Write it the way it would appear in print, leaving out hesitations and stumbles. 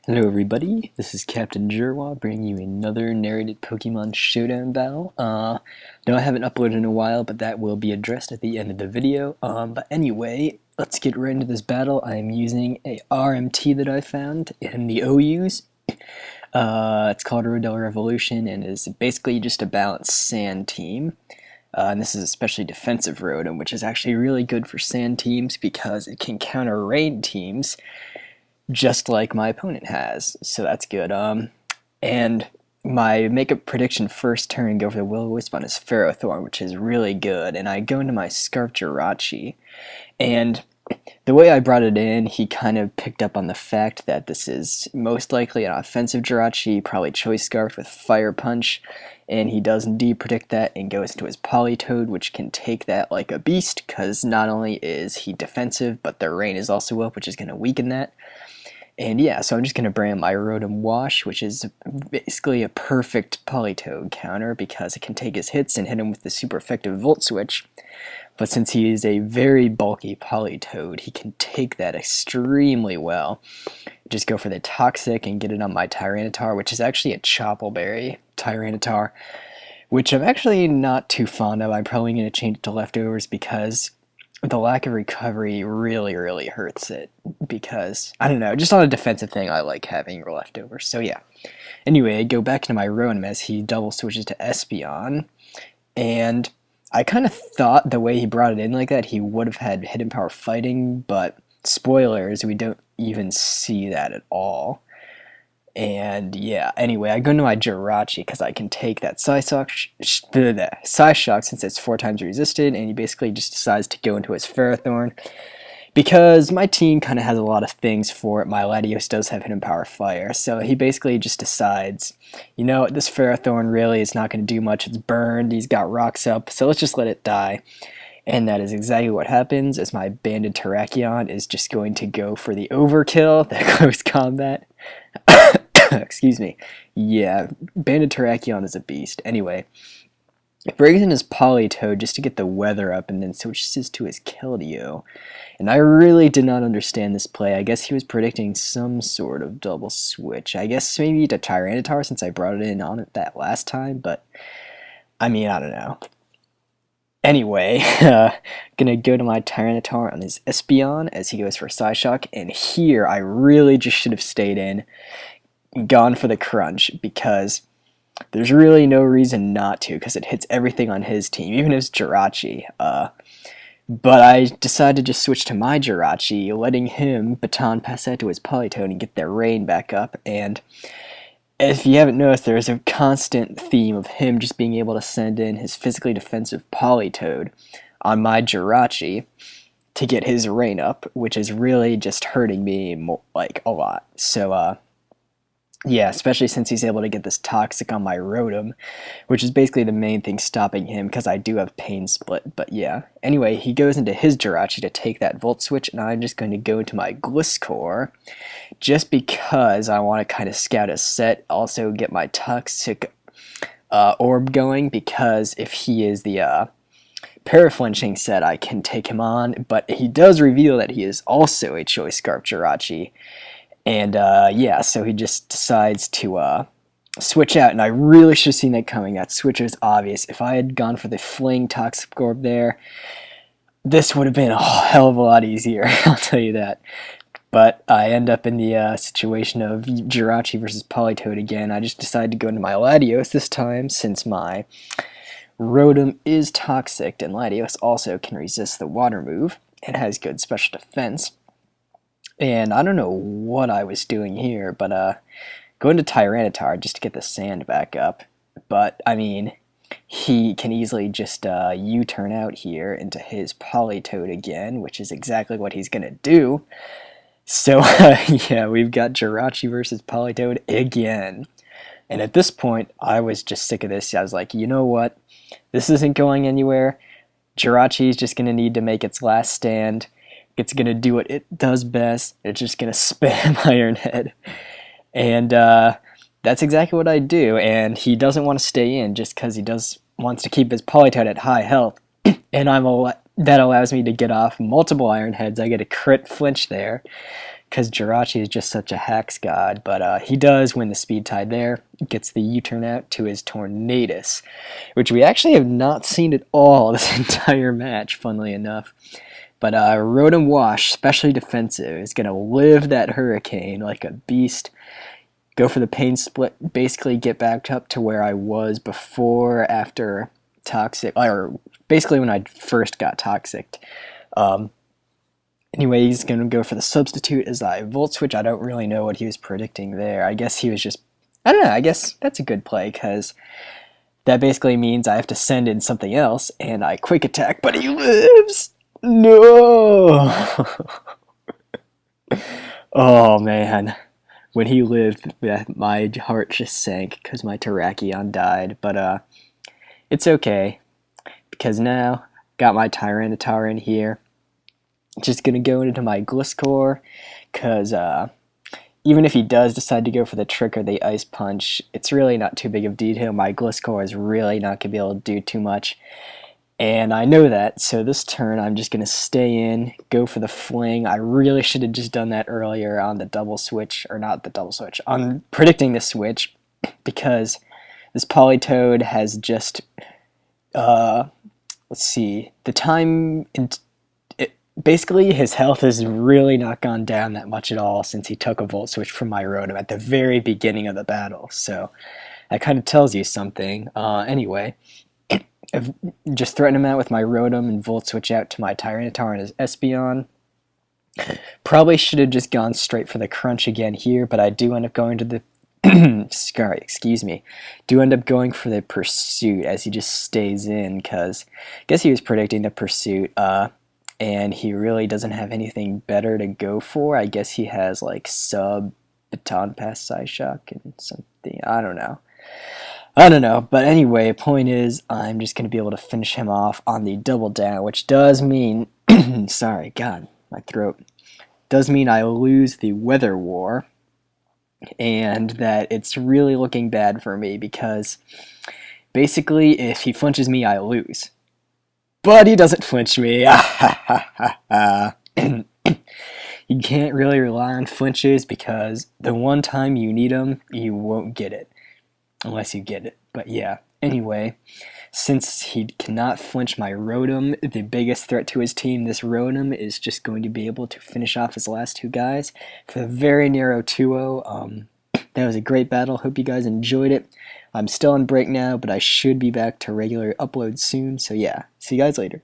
Hello everybody, this is Captain Jerwa bringing you another narrated Pokemon Showdown battle. No, I haven't uploaded in a while, but that will be addressed at the end of the video. But anyway, let's get right into this battle. I'm using a RMT that I found in the OUs. It's called Rodell Revolution and is basically just a balanced sand team. And this is especially defensive Rotom, which is actually really good for sand teams because it can counter rain teams just like my opponent has, so that's good. And my makeup prediction first turn go for the Will-O-Wisp on his Ferrothorn, which is really good, and I go into my Scarf Jirachi, and the way I brought it in, he kind of picked up on the fact that this is most likely an offensive Jirachi, probably Choice Scarf with Fire Punch, and he does indeed predict that and goes into his Politoed, which can take that like a beast, because not only is he defensive, but the rain is also up, which is going to weaken that. And yeah, so I'm just going to brand my Rotom Wash, which is basically a perfect Politoed counter because it can take his hits and hit him with the super effective Volt Switch. But since he is a very bulky Politoed, he can take that extremely well. Just go for the Toxic and get it on my Tyranitar, which is actually a Choppleberry Tyranitar, which I'm actually not too fond of. I'm probably going to change it to Leftovers because the lack of recovery really hurts it, because I don't know, just on a defensive thing I like having leftovers. So yeah, anyway, I go back into my Rotom as he double switches to Espeon, and I kind of thought the way he brought it in like that he would have had hidden power fighting, but spoilers, we don't even see that at all. And yeah, anyway, I go into my Jirachi because I can take that Psyshock since it's 4 times resisted, and he basically just decides to go into his Ferrothorn because my team kind of has a lot of things for it. My Latios does have Hidden Power Fire, so he basically just decides, you know, this Ferrothorn really is not going to do much. It's burned, he's got rocks up, so let's just let it die. And that is exactly what happens, as my Banded Terrakion is just going to go for the overkill, that close combat. Excuse me. Yeah, Banded Terrakion is a beast. Anyway, he brings in his Politoed just to get the weather up and then switches to his Keldeo. And I really did not understand this play. I guess he was predicting some sort of double switch. I guess maybe to Tyranitar since I brought it in on it that last time, but I mean, I don't know. Anyway, gonna go to my Tyranitar on his Espeon as he goes for Psyshock, and here I really just should have stayed in, gone for the crunch, because there's really no reason not to, because it hits everything on his team, even his Jirachi. But I decided to just switch to my Jirachi, letting him baton pass that to his Politoed and get their rain back up, and if you haven't noticed, there is a constant theme of him just being able to send in his physically defensive Politoed on my Jirachi to get his rain up, which is really just hurting me like a lot. So yeah, especially since he's able to get this Toxic on my Rotom, which is basically the main thing stopping him because I do have Pain Split. But yeah, anyway, he goes into his Jirachi to take that Volt Switch, and I'm just going to go into my Gliscor just because I want to kind of scout a set, also get my Toxic Orb going, because if he is the Paraflinching set, I can take him on, but he does reveal that he is also a Choice Scarf Jirachi. And yeah, so he just decides to switch out, and I really should have seen that coming. That switch was obvious. If I had gone for the Fling Toxic Orb there, this would have been a hell of a lot easier, I'll tell you that. But I end up in the situation of Jirachi versus Politoed again. I just decided to go into my Latios this time, since my Rotom is Toxic, and Latios also can resist the Water move and has good special defense. And I don't know what I was doing here, but going to Tyranitar just to get the sand back up. But, I mean, he can easily just U-turn out here into his Politoed again, which is exactly what he's going to do. So, yeah, we've got Jirachi versus Politoed again. And at this point, I was just sick of this. I was like, you know what? This isn't going anywhere. Jirachi is just going to need to make its last stand. It's going to do what it does best. It's just going to spam Iron Head. And that's exactly what I do. And he doesn't want to stay in just because he wants to keep his Politoed at high health. And that allows me to get off multiple Iron Heads. I get a crit flinch there because Jirachi is just such a hacks god, but he does win the speed tide there. Gets the U-turn out to his Tornadus, which we actually have not seen at all this entire match, funnily enough. But Rotom Wash, especially defensive, is going to live that Hurricane like a beast. Go for the Pain Split, basically get back up to where I was before, after Toxic, or basically when I first got Toxic. Anyway, he's going to go for the Substitute as I Volt Switch. I don't really know what he was predicting there. I guess he was just, I don't know, I guess that's a good play, because that basically means I have to send in something else, and I Quick Attack, but he lives! No! Oh, man. When he lived, my heart just sank, because my Terrakion died, but it's okay, because now, got my Tyranitar in here. Just gonna go into my Gliscor, because even if he does decide to go for the Trick or the Ice Punch, it's really not too big of a detail. My Gliscor is really not gonna be able to do too much, and I know that, so this turn I'm just gonna stay in, go for the Fling. I really should have just done that earlier on the double switch, or not the double switch, on predicting the switch, because this Politoed has just, let's see, the time basically, his health has really not gone down that much at all since he took a Volt Switch from my Rotom at the very beginning of the battle, so that kind of tells you something. Anyway, I've just threatened him out with my Rotom and Volt Switch out to my Tyranitar and his Espeon. Probably should have just gone straight for the Crunch again here, but I do end up going to the sorry, excuse me. Do end up going for the Pursuit as he just stays in, because I guess he was predicting the Pursuit. And he really doesn't have anything better to go for. I guess he has like Sub, Baton Pass, Psyshock, and something. I don't know. But anyway, point is, I'm just going to be able to finish him off on the Double Down, which does mean, sorry, God, my throat, does mean I lose the Weather War, and that it's really looking bad for me, because basically, if he flinches me, I lose. But he doesn't flinch me. You can't really rely on flinches, because the one time you need them, you won't get it. Unless you get it. But yeah, anyway, since he cannot flinch my Rotom, the biggest threat to his team, this Rotom, is just going to be able to finish off his last two guys for a very narrow 2-0. That was a great battle. Hope you guys enjoyed it. I'm still on break now, but I should be back to regular uploads soon. So yeah, see you guys later.